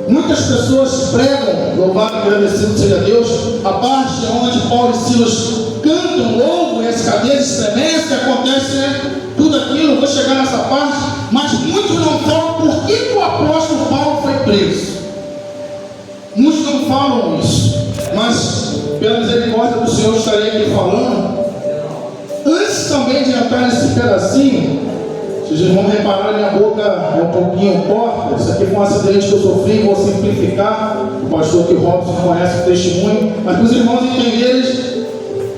Muitas pessoas pregam, louvado e agradecido seja Deus, a parte onde Paulo e Silas cantam, louvam, e as cadeias estremecem, acontece, né? Tudo aquilo, vou chegar nessa parte, mas muitos não falam por que o apóstolo Paulo foi preso. Muitos não falam isso, mas pela misericórdia do Senhor estarei aqui falando. Antes também de entrar nesse pedacinho, vocês vão reparar, minha boca é um pouquinho torta. Isso aqui foi um acidente que eu sofri, vou simplificar. O pastor que Robson conhece o testemunho, mas para os irmãos entenderem,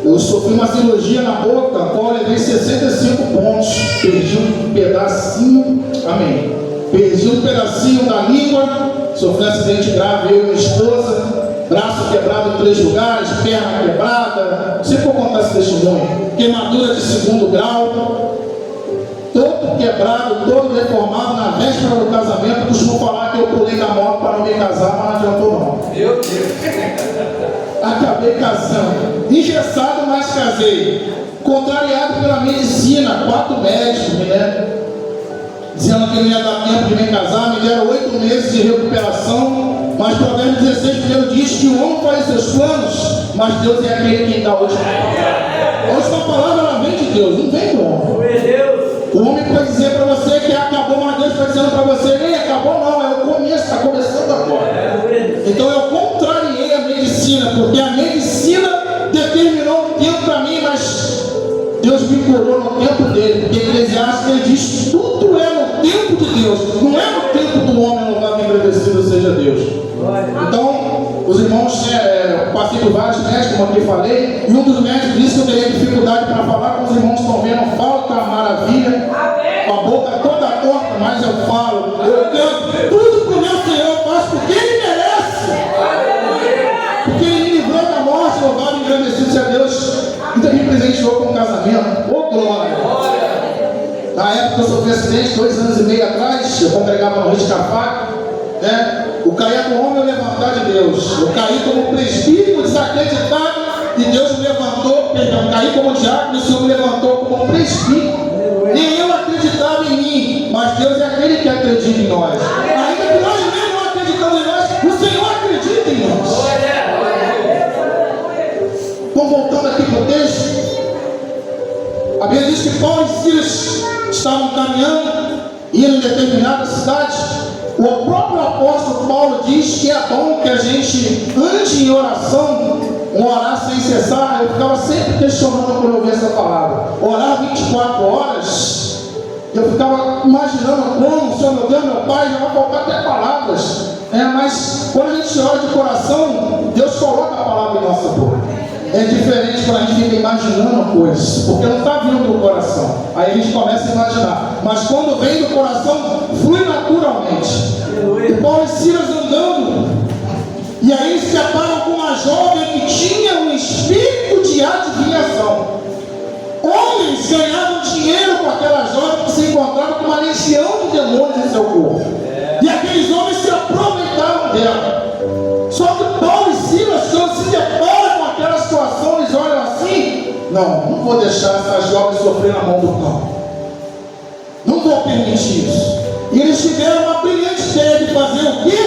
eu sofri uma cirurgia na boca, qual eu levei 65 pontos, perdi um pedacinho, amém, perdi um pedacinho da língua, sofri um acidente grave, eu e minha esposa, braço quebrado em 3 lugares, perna quebrada, sempre vou contar esse testemunho, queimadura de 2º grau, todo quebrado, todo deformado. Na véspera do casamento, costumo falar que eu pulei da moto para não me casar, mas não adiantou não. Meu Deus! Acabei casando, engessado, mas casei, contrariado pela medicina, 4 médicos, né? Dizendo que não ia dar tempo de me casar, me deram 8 meses de recuperação, mas Provérbios 16 primeiro diz que o homem faz seus planos, mas Deus é aquele que dá a última palavra. A última palavra ela vem de Deus, não vem do homem. O homem pode dizer para você que acabou, mas Deus está dizendo para você, nem acabou não, é o começo, está começando agora. Então eu contrariei a medicina, porque a medicina determinou um tempo para mim, mas Deus me curou no tempo dele, porque Eclesiastes diz, tudo é no tempo de Deus, não é no tempo do homem, louvado e agradecido seja Deus. Então, os irmãos, passei por vários médicos, como aqui falei, e um dos médicos disse que eu teria dificuldade para falar, como os irmãos estão vendo, falo com a maravilha, com a boca toda torta, mas eu falo, eu canto, tudo para o meu Senhor eu faço, porque Ele merece, porque Ele me livrou da morte, louvado e agradecido seja Deus, e também presenteou com um casamento, ô glória! Na época eu sofri acidente, 2 anos e meio atrás, eu congregava no Rio de Cafá, né? O cair como homem é o levantar de Deus. Eu caí como presbítero desacreditado e Deus me levantou, perdão, caí como diácono e o Senhor me levantou como presbítero. Nem eu acreditava em mim, mas Deus é aquele que acredita em nós. Ainda que nós mesmos não acreditamos em nós, o Senhor acredita em nós. Então, voltando aqui para o texto, a Bíblia diz que Paulo e Silas estavam caminhando, indo em determinada cidade. O próprio apóstolo Paulo diz que é bom que a gente ande em oração, orar sem cessar. Eu ficava sempre questionando quando eu ouvia essa palavra. Orar 24 horas. Eu ficava imaginando como, Senhor meu Deus, meu Pai, já vai faltar até palavras. Mas quando a gente ora de coração, Deus coloca a palavra em nossa boca. É diferente quando a gente fica imaginando coisas, porque não está vindo do coração. Aí a gente começa a imaginar. Mas quando vem do coração, flui naturalmente. E Paulo e Silas andando, e aí se deparam com uma jovem que tinha um espírito de adivinhação. Homens ganhavam dinheiro com aquela jovem que se encontrava com uma legião de demônios em seu corpo. E aqueles homens se aproveitaram dela. Só que Paulo e Silas, quando se deparam com aquela situação, eles olham assim: não vou deixar essa jovem sofrer na mão do cão. Não vou permitir isso. E eles tiveram uma brilhante ideia de fazer o quê?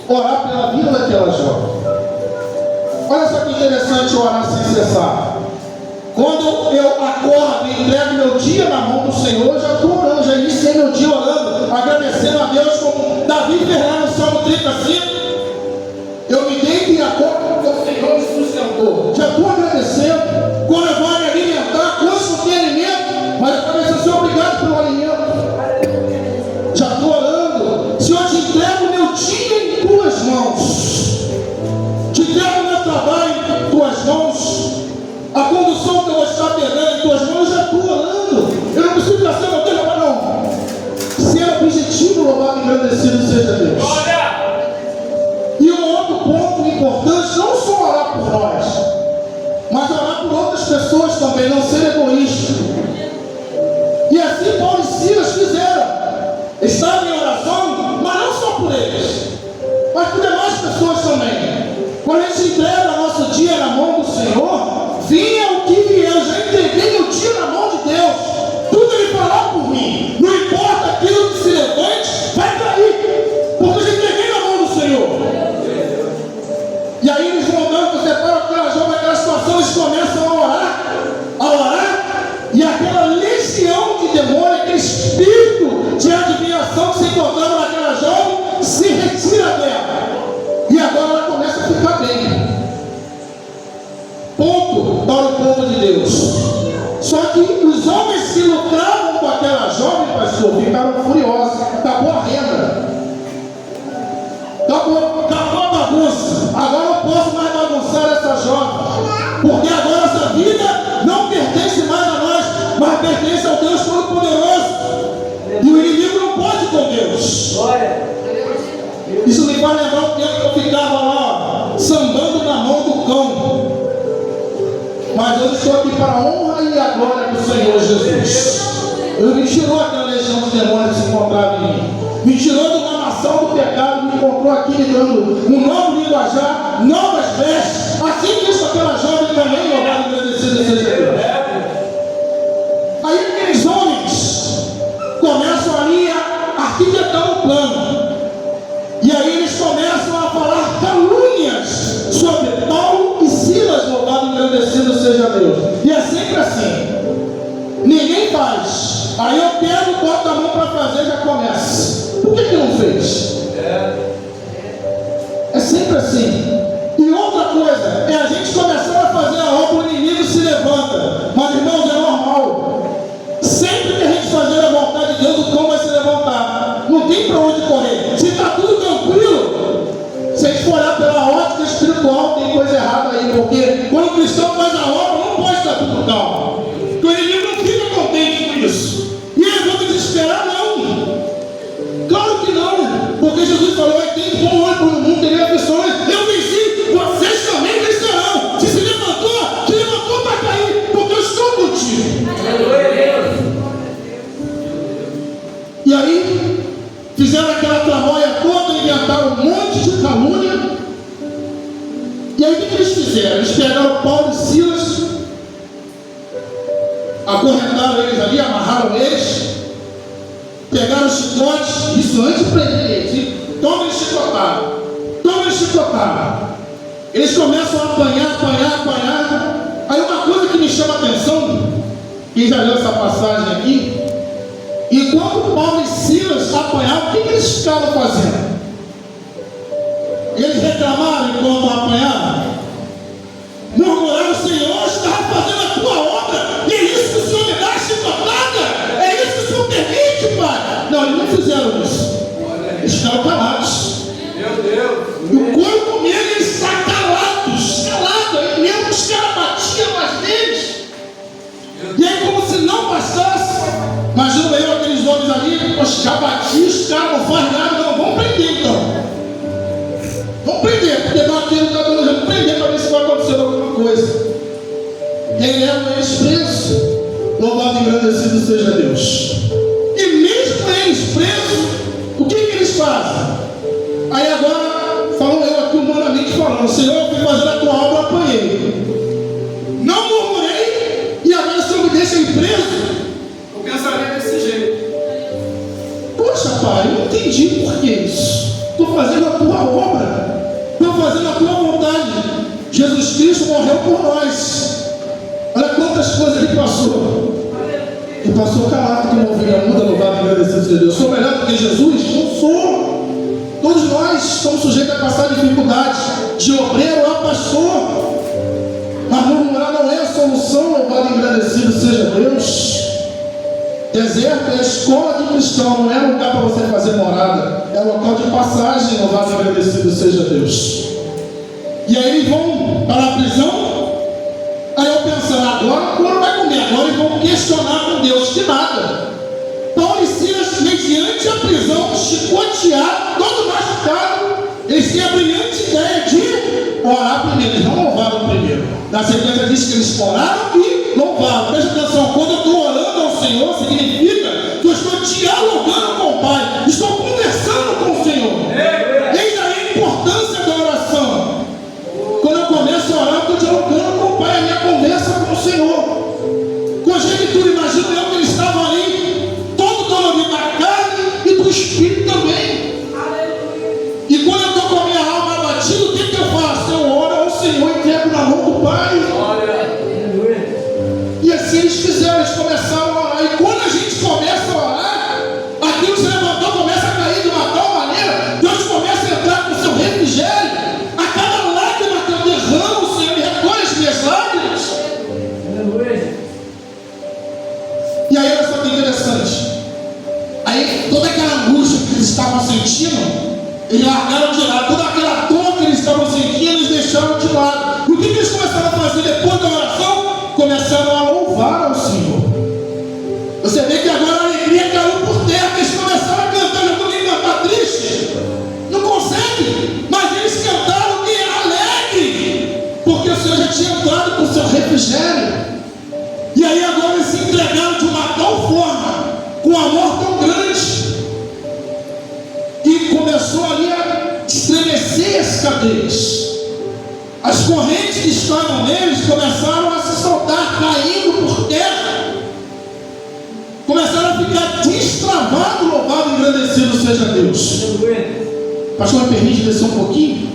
Orar pela vida daquela jovem. Olha só que interessante orar sem cessar. Quando eu acordo e entrego meu dia na mão do Senhor, eu já estou orando, já iniciei meu dia orando, agradecendo a Deus, como Davi Ferreira no Salmo 35. Eu me deito e acordo porque o Senhor me sustentou. Já estou agradecendo. Quando eu vou me alimentar, quantos não tem alimento, mas eu agradeço, Senhor, obrigado pelo alimento. Já estou orando. Senhor, te entrego meu dia em tuas mãos. Te entrego meu trabalho em tuas mãos. A condução que eu vou estar pegando em tuas mãos, eu já estou orando. Eu não preciso ficar sendo Deus, mas não. Ser objetivo, louvado e agradecido seja Deus. E um outro ponto importante, não só orar por nós, mas orar por outras pessoas também, não ser egoísta. E assim Paulo e Silas fizeram. Estavam em oração, mas não só por eles, mas por demais pessoas também. Quando a gente entrega o nosso dia na mão do Senhor, vinha o que vier. Eu já entreguei meu dia na mão de Deus. Tudo Ele fará por mim. Não importa aquilo que se levante, vai cair. Porque eu já entreguei na mão do Senhor. porque agora essa vida não pertence mais a nós, mas pertence ao Deus Todo-Poderoso. E o inimigo não pode com Deus. Isso me faz lembrar o tempo que eu ficava lá, sambando na mão do cão. Mas eu estou aqui para a honra e a glória do Senhor Jesus. Ele me tirou aquela legião de demônios que se encontrava em mim. Me tirou de uma nação do pecado, me encontrou aqui me dando um novo linguajar, novas vestes. Assim que isso aquela jovem também, louvado e agradecido seja Deus. Aí aqueles homens começam ali a arquitetar um plano. E aí eles começam a falar calúnias sobre Paulo e Silas, louvado e agradecido seja Deus. E é sempre assim. Ninguém faz. Aí eu pego, boto a mão para fazer e já começa. Por que não fez? É sempre assim. E outra coisa, é a gente começar a fazer a obra, o inimigo se levanta. Mas irmãos, é normal. Sempre que a gente fazer a vontade de Deus, o cão vai se levantar. Não tem para onde correr. Se está tudo tranquilo, se a gente for olhar pela ótica espiritual, tem coisa errada aí. Porque quando o cristão faz a obra, não pode estar tudo calmo. Porque o inimigo não fica contente com isso. E eles vão desesperar, não. Claro que não. Porque Jesus falou, tem bom olho para o mundo, teria aflições. Eu venci, vocês também vencerão. Se levantou para cair, porque eu estou contigo. E aí, fizeram aquela tramóia toda, inventaram um monte de calúnia. E aí o que eles fizeram? Eles pegaram Paulo e Silas, acorrentaram eles ali, amarraram eles, pegaram os chicotes, isso antes de prender eles, e tomem chicotada. Eles começam a apanhar. Aí uma coisa que me chama a atenção, quem já leu essa passagem aqui, enquanto Paulo e Silas apanhavam, o que eles ficaram fazendo? Eles reclamaram enquanto apanhavam, murmuraram: o Senhor estava fazendo a tua obra, e é isso que o Senhor me dá a chicotada? É isso que o Senhor permite, Pai? Não, eles não fizeram isso. Eles ficaram calados. Meu Deus. E o corpo mesmo, eles estão calados. Aí mesmo os caras batiam mais deles. E aí, como se não bastasse, imagina eu, aqueles homens ali, já batiam, os caras não fazem nada, não, vamos prender então. Vamos prender, porque bateram, vamos prender para ver se vai acontecer alguma coisa. E aí levam eles presos. Louvado e agradecido seja Deus. E mesmo eles presos, o que eles fazem? Aí agora, falo eu aqui humanamente falando: Senhor, eu fui fazer a tua obra, apanhei. Não murmurei, e agora o Senhor me deixa ir preso? Eu pensaria desse jeito. Poxa, Pai, eu não entendi por que isso. Estou fazendo a tua obra, estou fazendo a tua vontade. Jesus Cristo morreu por nós. Olha quantas coisas ele passou. Ele passou calado como ovelha muda, louvado e agradecido seja Deus. Sou melhor do que Jesus? Não sou. Todos nós estamos sujeitos a passar dificuldades, de obreiro a pastor. Mas murmurar não é a solução, louvado e agradecido seja Deus. Deserto é a escola de cristão, não é lugar para você fazer morada, é local de passagem, louvado e agradecido seja Deus. E aí eles vão para a prisão. Aí eu pensando, agora não vai comer, agora eles vão questionar com Deus, que nada. Paulo e Silas, mediante a prisão, chicoteado, todo machucado, eles têm a brilhante ideia de orar primeiro. Eles não louvaram primeiro. Na sequência diz que eles oraram e louvaram. Presta atenção, quando eu estou orando ao Senhor, significa que eu estou dialogando com o Pai, estou conversando com o Senhor. Eis aí a importância da oração. Quando eu começo a orar, eu estou dialogando com o Pai, a minha conversa com o Senhor. Conjectura, imagino eu que eles estavam ali, todo dolorido da carne e do espírito também. E quando eu estou com a minha alma abatida, o que eu faço? Eu oro ao Senhor e entrego na mão do Pai. E assim eles fizeram, eles começaram a orar. E quando a gente começa a orar, aquilo se levantou, começa a cair de uma tal maneira, Deus começa a entrar com o seu refrigério. A cada lágrima que eu derramo, o Senhor recolhe as minhas lágrimas. E aí olha só que interessante. Aí toda aquela angústia que eles estavam sentindo, eles largaram de lado. Toda aquela dor que eles estavam sentindo, eles deixaram de lado. E o que eles começaram a fazer? fazer depois da oração? Começaram a louvar ao Senhor. Você vê que agora a alegria caiu por terra. Eles começaram a cantar. Já estou nem cantar triste. Não consegue. Mas eles cantaram que alegre. Porque o Senhor já tinha entrado com o seu refrigério. E aí agora eles se entregaram de uma tal forma, com amor tão grande, que começou ali a estremecer as cadeias. As correntes que estavam neles começaram a se soltar, caindo por terra. Começaram a ficar destravados, louvado e agradecido seja Deus. Pastor, me permite descer um pouquinho?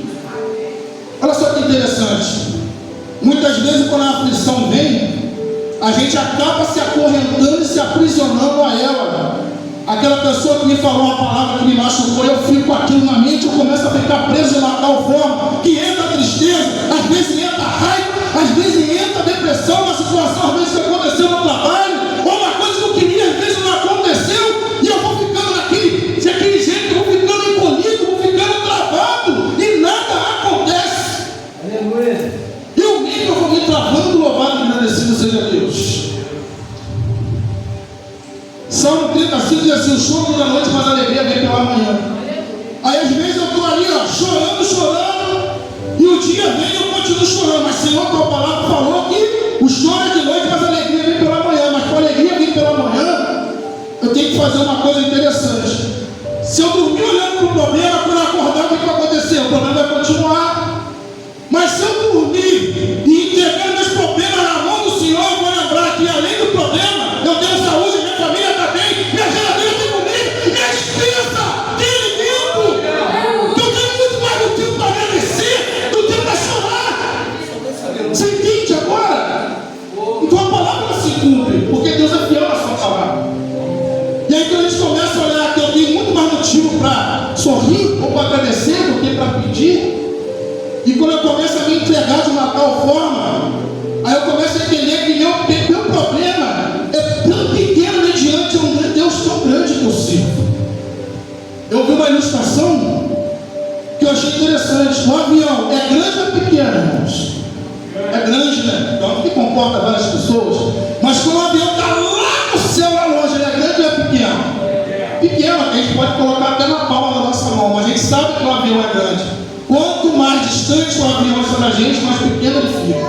Olha só que interessante. Muitas vezes quando a aflição vem, a gente acaba se acorrentando e se aprisionando a ela. Aquela pessoa que me falou uma palavra que me machucou, eu fico com aquilo na mente, eu começo a ficar preso de uma tal forma que entra a tristeza, às vezes entra a raiva, às vezes entra a depressão, uma situação às vezes que aconteceu no trabalho, ou uma coisa que eu queria, às vezes não aconteceu, e eu vou ficando daquele jeito, eu vou ficando encolhido, vou ficando travado, e nada acontece. Aleluia. Eu mesmo vou me travando, louvado e agradecido seja Deus. Salmo 35 diz assim: o choro da noite, mas a alegria vem pela manhã. Aí às vezes eu estou ali, ó, chorando, e o dia vem e eu continuo chorando. Mas Senhor, tua palavra falou que o choro é de noite, mas a alegria vem pela manhã. Mas para a alegria vir pela manhã, eu tenho que fazer uma coisa interessante. Se eu dormir olhando para o problema, quando eu acordar, o que vai acontecer? O problema vai continuar. Mas se eu dormir e entregar meus problemas na mão do Senhor, eu vou lembrar que além do problema, eu tenho saúde, minha família está bem, minha geladeira tem comida, minha dispensa tem alimento. Que eu tenho muito mais do tempo para agradecer, do tempo para chorar. Você entende agora? Então a palavra se cumpre, porque Deus é fiel na sua palavra. E aí quando a gente começa a olhar que eu tenho muito mais motivo para sorrir ou para agradecer do que para pedir. E quando eu começo a me entregar de uma tal forma, aí eu começo a entender que meu problema é tão pequeno mediante um Deus tão grande que eu sirvo. Eu vi uma ilustração que eu achei interessante. O avião é grande ou é pequeno, irmãos? É grande, né? Então que comporta várias pessoas. Mas quando o avião está lá no céu, lá longe, ele é grande ou é pequeno? Pequeno, a gente pode colocar até na palma da nossa mão, mas a gente sabe que o avião é grande. Quanto mais distante o avião está da gente, mais pequeno ele fica.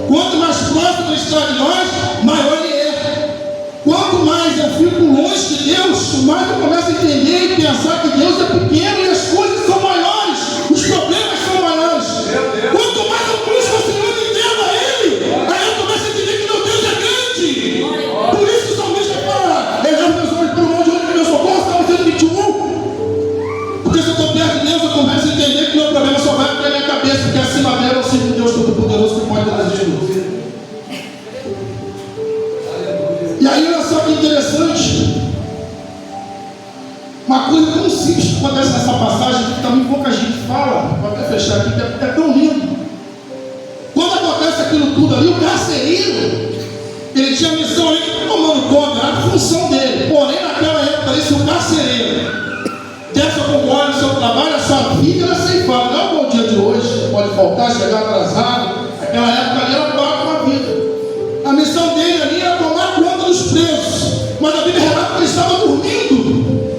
Quanto mais próximo ele está de nós, maior ele é. Quanto mais eu fico longe de Deus, mais eu começo a entender e pensar que Deus é pequeno e as coisas são maiores, os problemas são maiores. Quanto mais eu busco o Senhor e entendo a Ele, aí eu começo a entender que meu Deus é grande. Por isso que o salmista fala: eleva meus olhos para o monte onde meu socorro, Salmo 121. Porque se eu estou perto de Deus, eu começo a entender que meu problema só vai para a minha cabeça, porque acima dela é o Senhor Deus Todo-Poderoso que pode trazer luz. E aí, olha só que interessante, uma coisa tão simples que acontece nessa passagem, que também pouca gente fala, vou até fechar aqui, que é tão lindo. Quando acontece aquilo tudo ali, o carcereiro, ele tinha a missão ali, tomando conta, era a função dele. Porém, naquela época, se o carcereiro dessa como olha no seu trabalho, a sua vida era ceifada. Não é o bom dia de hoje, pode faltar, chegar atrasado. Aquela época ali era pago com a vida. A missão dele ali era tomar conta dos presos. Mas a Bíblia relata que ele estava dormindo.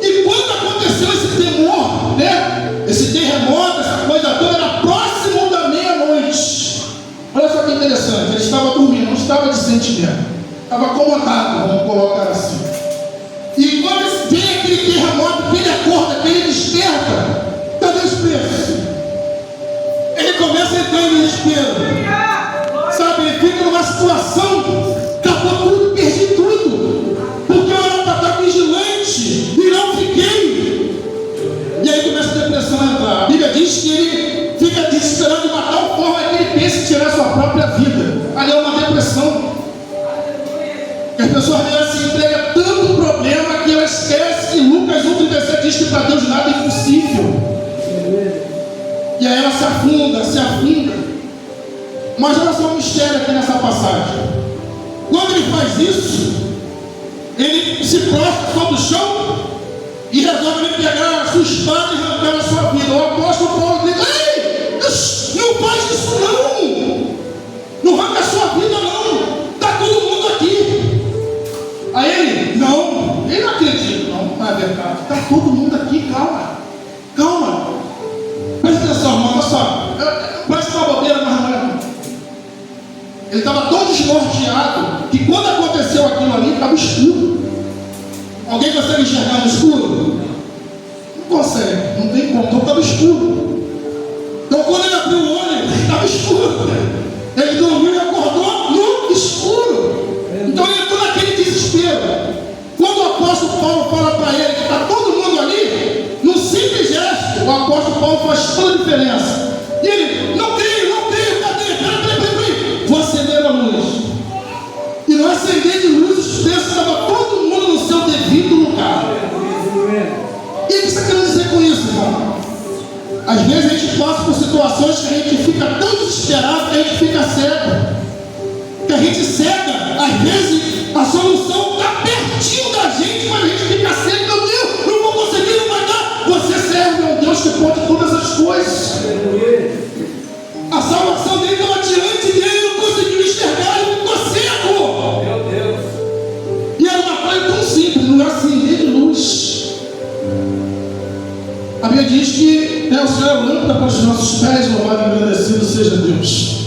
E quando aconteceu esse temor, né? Esse terremoto, essa coisa toda, era próximo da meia-noite. Olha só que interessante, ele estava dormindo, não estava de sentimento. Estava acomodado, vamos colocar assim. E quando vem aquele terremoto, que ele acorda, que ele desperta, cadê os presos? Ele começa a entrar em desespero. Sabe, ele fica numa situação, acabou tudo, perdi tudo. Porque eu era para estar vigilante e não fiquei. E aí começa a depressão a entrar. A Bíblia diz que ele fica desesperado de uma tal forma que ele pensa em tirar a sua própria vida. Ali é uma depressão. Que as pessoas se entregam tanto problema que ela esquece que Lucas 1,37 diz que para Deus nada é impossível. E aí ela se afunda. Mas olha só um mistério aqui nessa passagem. Quando ele faz isso, ele se prostra sobre o chão e resolve ele pegar a sua espada e arrancar a sua vida. O apóstolo Paulo diz: ei, não faz isso não. só, parece uma bobeira, mas não é. Ele estava tão desnorteado que quando aconteceu aquilo ali, estava escuro. Alguém consegue enxergar no escuro? Não consegue, não tem como, então estava escuro. Então quando ele abriu o olho, estava escuro. Ele dormiu e acordou no escuro. Então ele entrou naquele desespero. Quando o apóstolo Paulo fala para ele que está todo mundo ali, num simples gesto, o apóstolo Paulo faz toda a diferença. E ele, não creio, cadê? Peraí, vou acender a luz. E no acender de luz, os textos estava todo mundo no seu devido lugar. E o que você quer dizer com isso, irmão? Às vezes a gente passa por situações que a gente fica tão desesperado que a gente fica cego. Que a gente cega, às vezes a solução está pertinho da gente, mas a gente fica cego. Meu Deus, não vou conseguir, não vai dar. Você serve a um Deus que pode todas as coisas. A salvação dele estava diante dele, ele não conseguiu enxergar, ele ficou cego. Meu Deus. E era uma coisa tão simples, não acender de luz. A Bíblia diz que o Senhor é lâmpada para os nossos pés, louvado e agradecido seja Deus.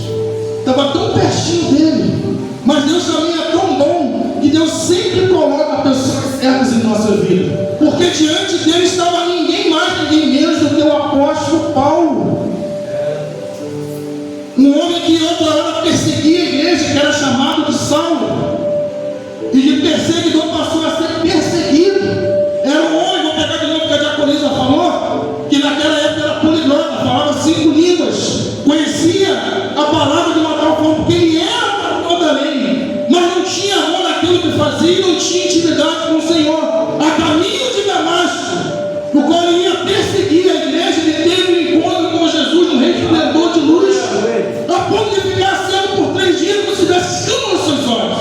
Estava tão pertinho dele, mas Deus também é tão bom que Deus sempre coloca pessoas certas em nossa vida, porque diante dele estava ninguém mais, ninguém menos do que o apóstolo Paulo, um homem que outra hora perseguia a igreja, que era chamado de Saulo, e de perseguidor passou a ser perseguido. Era um homem, vou pegar de novo que a diaconisa falou, que naquela época era poliglota, falava 5 línguas, conhecia a palavra de uma tal forma, porque ele era toda a lei, mas não tinha amor naquilo que fazia e não tinha intimidade com o Senhor. A caminho de Damasco, no qual ele ia perseguir a igreja, ele teve um encontro com Jesus no resplendor de luz, a ponto de ficar cego por 3 dias, como se tivesse escama nos seus olhos.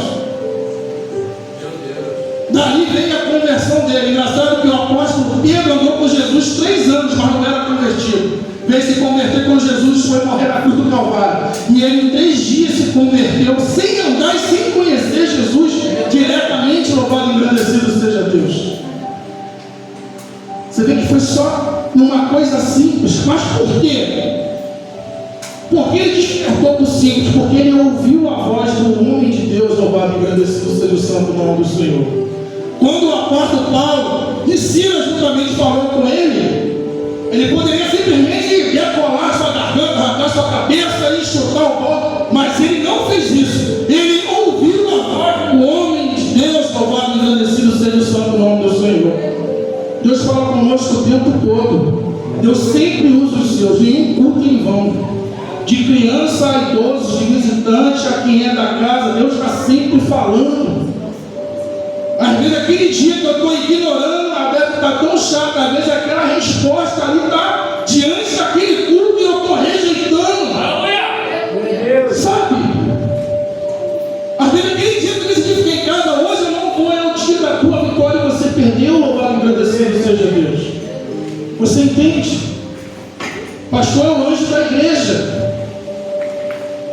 Daí veio a conversão dele. Engraçado que o apóstolo Pedro andou com Jesus 3 anos, mas não era convertido. Veio se converter com Jesus, foi morrer na cruz do Calvário. E ele em 3 dias se converteu, sem andar e sem conhecer Jesus diretamente. Louvado e engrandecido seja Deus. Você vê que foi só numa coisa simples. Mas por quê? Porque ele despertou do simples? Porque ele ouviu a voz do homem de Deus. Louvado e engrandecido seja o santo nome do Senhor. Quando o apóstolo Paulo e Silas juntamente falou com ele, ele poderia simplesmente decolar sua garganta, arrancar sua cabeça e chutar o pó, mas ele não fez isso. Ele ouviu a voz do homem de Deus. Louvado e engrandecido seja o santo nome do Senhor. Deus fala conosco o tempo todo. Deus sempre usa os seus, nenhum culto em vão. De criança a idoso, de visitante a quem é da casa, Deus está sempre falando. Às vezes aquele dia que eu estou ignorando, a Bíblia está tão chata, às vezes aquela resposta ali está diante daquele culto e eu estou rejeitando. Sabe? Às vezes aquele dia que você fica em casa, hoje eu não vou, é o dia da tua vitória, você perdeu, louvado e agradecido seja Deus. Você entende? Pastor é o anjo da igreja.